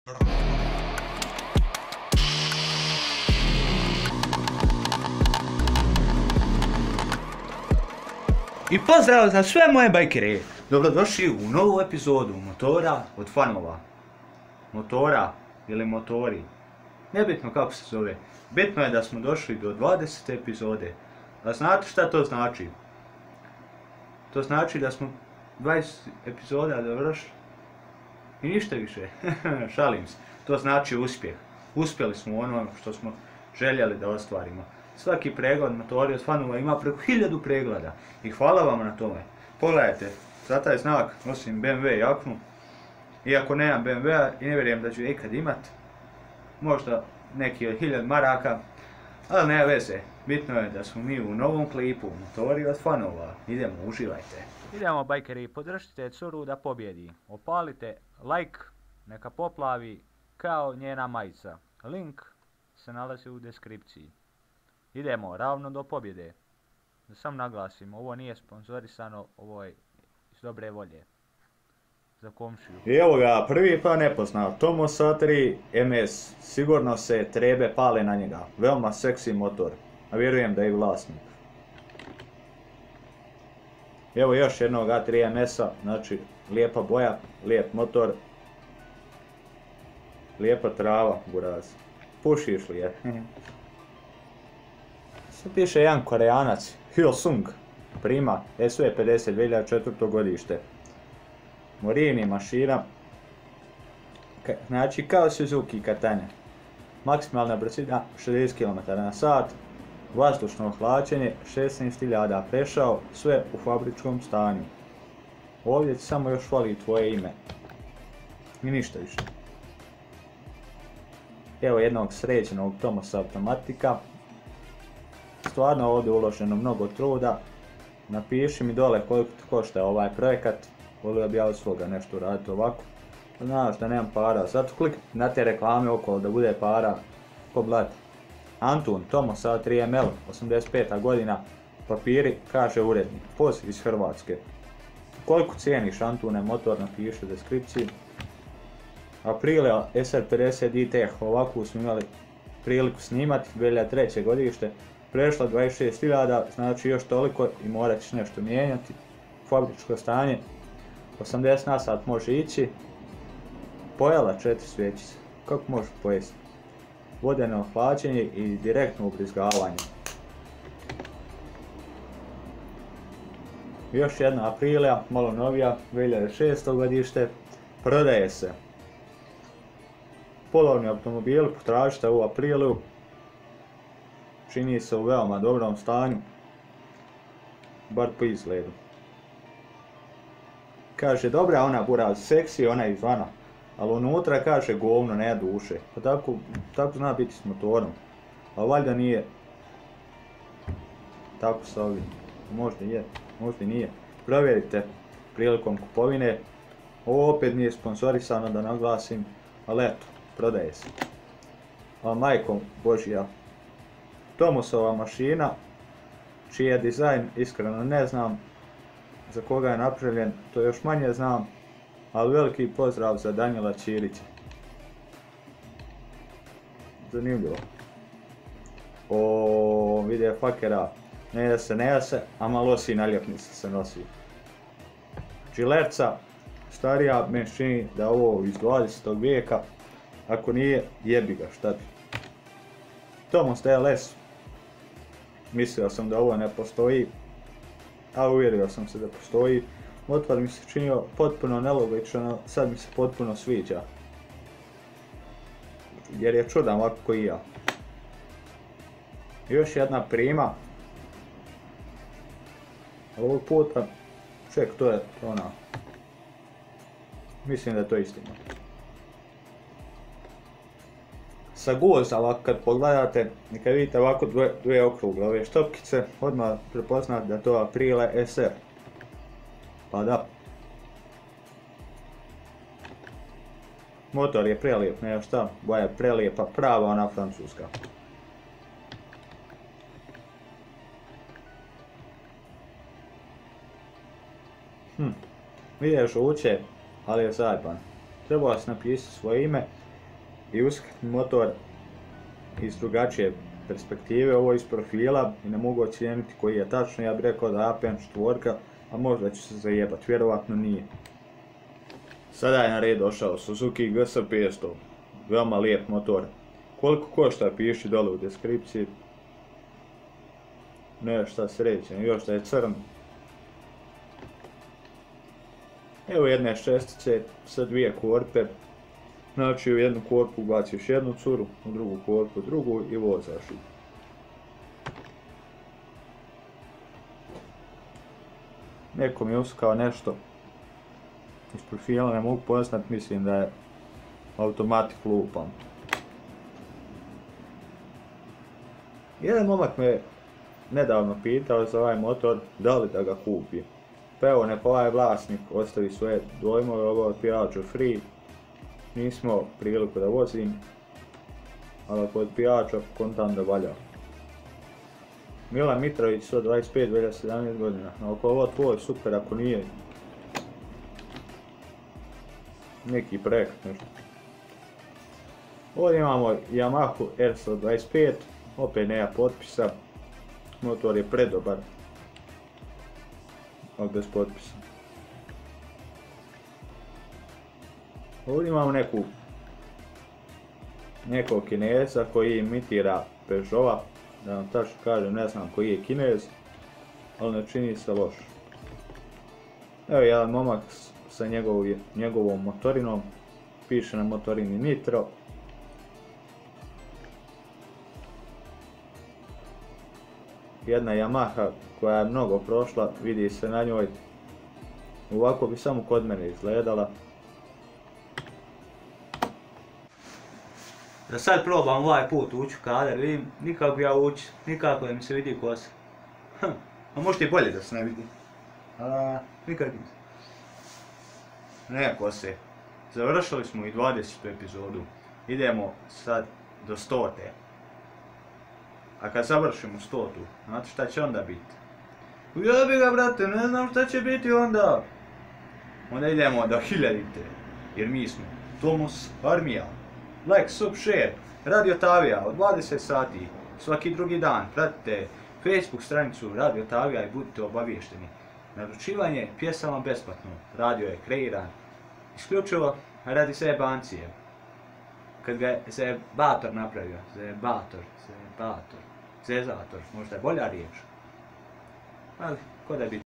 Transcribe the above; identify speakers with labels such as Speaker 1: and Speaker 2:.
Speaker 1: I pozdrav za sve moje bajkere! Dobrodošli u novu epizodu Motora od fanova. Motora ili motori. Nebitno kako se zove. Bitno je da smo došli do 20. epizode. A znate šta to znači? To znači da smo 20 epizoda dovršili. I ništa više. Šalim se. To znači uspjeh. Uspjeli smo u onom što smo željeli da ostvarimo. Svaki pregled Motori od fanova ima preko 1000 pregleda. I hvala vam na tome. Pogledajte, za taj znak nosim BMW jaknu. Iako nemam BMW-a i ne vjerujem da ću ikad imat. Možda neki od 1000 maraka. Ali nema veze. Bitno je da smo mi u novom klipu Motori od fanova. Idemo, uživajte.
Speaker 2: Idemo bajkeri, podržite curu da pobjedi. Opalite like, neka poplavi kao njena majica. Link se nalazi u deskripciji. Idemo, ravno do pobjede. Da sam naglasim, ovo nije sponzorisano, ovo je iz dobre volje. Za komšiju.
Speaker 3: I evo ga, prvi pa nepoznat, Tomos A3 MS, sigurno se trebe pale na njega, veoma seksi motor, a vjerujem da je i vlasnik. Evo još jednog A3 MS-a, znači lijepa boja, lijep motor, lijepa trava, buraz. Pušiš li je? Sve piše jedan Koreanac, Hyosung, Prima, SV50 2004. godište. Morini mašina, znači kao Suzuki Katana. Maksimalna brzina 60 km/h, vazdušno hlačenje 16.000 prešao, sve u fabričkom stanju. Ovdje ti samo još fali tvoje ime. I ništa više. Evo jednog sređenog Tomosa automatika. Stvarno ovdje uloženo mnogo truda. Napiši mi dole koliko ti košta ovaj projekat. Volio bi ja od svoga nešto raditi ovako. Znaš da nemam para, zato klikni na te reklame okolo da bude para ko blat. Antun, Tomos A3ML, 85. godina, papiri, kaže urednik, poziv iz Hrvatske. Koliko cijeniš Antune motor, napiši u deskripciji. Aprilia SR50 DT, ovakvu smo imali priliku snimati, 2003. godište. Prešla 26.000, znači još toliko i morat ćeš nešto mijenjati. Fabričko stanje, 80 na sat može ići. Pojela 4 svjećice, kako može pojesti? Vodeno hlačenje i direktno ubrizgavanje. Još jedna Aprilia, malo novija, 2006. godište, prodaje se. Polovni automobil, potražite ovu Apriliju. Čini se u veoma dobrom stanju, bar po izgledu. Kaže, dobra ona buraz, seksi ona izvana, ali unutra kaže govno, ne duše. Pa tako zna biti s motorom, a valjda nije tako sa ovim. Možda je, možda nije. Provjerite prilikom kupovine. Ovo opet nije sponsorisano da naglasim, ali eto, prodaje se. A majko Božja. Tomosova mašina, čiji je dizajn iskreno ne znam, za koga je napravljen, to još manje znam, ali veliki pozdrav za Danijela Ćirića. Zanimljivo. O, vide fakera, ne jase, a malo si naljepnica se nosi. Čilerca, starija, meni čini da ovo iz 20. vijeka, ako nije, jebi ga, šta bi. Tomos TLS. Mislio sam da ovo ne postoji, a uvjerio sam se da postoji. Motor mi se činio potpuno nelogično, sad mi se potpuno sviđa. Jer je čudan ovako ko i ja. Još jedna Prima. Ovog puta, ček, to je ona. Mislim da je to istina. Sa guza, ovako kad pogledate i kad vidite ovako dvije okrugle ove štopkice, odmah prepoznate da je to Aprilia SR. Pa da. Motor je prelijep, ne šta, boja je prelijepa, prava ona francuska. Vidješ žuće, ali je zajeban. Trebao si napisati svoje ime i uskratni motor iz drugačije perspektive, ovo iz profila i ne mogu ocijeniti koji je tačno, ja bih rekao da APM 4, a možda će se zajebat, vjerovatno nije. Sada je na red došao Suzuki GS500, veoma lijep motor. Koliko košta piši dole u deskripciji. Nešto srećen, još da je crn. Evo jedne šestice sa dvije korpe. Znači u jednu korpu ubaciš jednu curu, u drugu korpu drugu i vozaš. Neko mi je uskao nešto iz profila, ne mogu poznat, mislim da je automatik lupan. Jedan momak me nedavno pitao za ovaj motor, da li da ga kupi. Pa evo, neka ovaj vlasnik ostavi svoje dojmove, ovo je Piaggio Free. Nismo priliku da vozim, ali ako je Piaggio, kontam da valja. Milan Mitrović, 125, 2017 godina. Ako ovo tvoj, super, ako nije, neki projekt nešto. Ovdje imamo Yamahu R125, opet nema potpisa, motor je predobar, ali bez potpisa. Ovdje imamo nekog Kineza koji imitira Peugeota, da vam tačno kažem, ne znam koji je Kinez, ali ne čini se loš. Evo jedan momak sa njegovom motorinom, piše na motorini Nitro. Jedna Yamaha koja je mnogo prošla, vidi se na njoj. Ovako bi samo kod mene izgledala.
Speaker 1: Da sad probam ovaj put ući u kader, vidim, nikako ja ući, nikako da mi se vidi kosa. A možda i bolje da se ne vidi. Nikak mi se. Ne kose. Završili smo i 20. epizodu. Idemo sad do 100. A kad završimo 100, znate šta će onda biti? Ujebi ga, brate, ne znam šta će biti onda. Onda idemo do 1000. Jer mi smo Tomos Armija. Like, sub, share, Radio Tavija od 20 sati, svaki drugi dan. Pratite Facebook stranicu Radio Tavija i budite obavješteni. Naručivanje pjesama besplatno. Radio je kreiran isključivo radi zajebancije. Kad ga je zezator napravio, zezator, možda je bolja riječ. Ali, ko da bi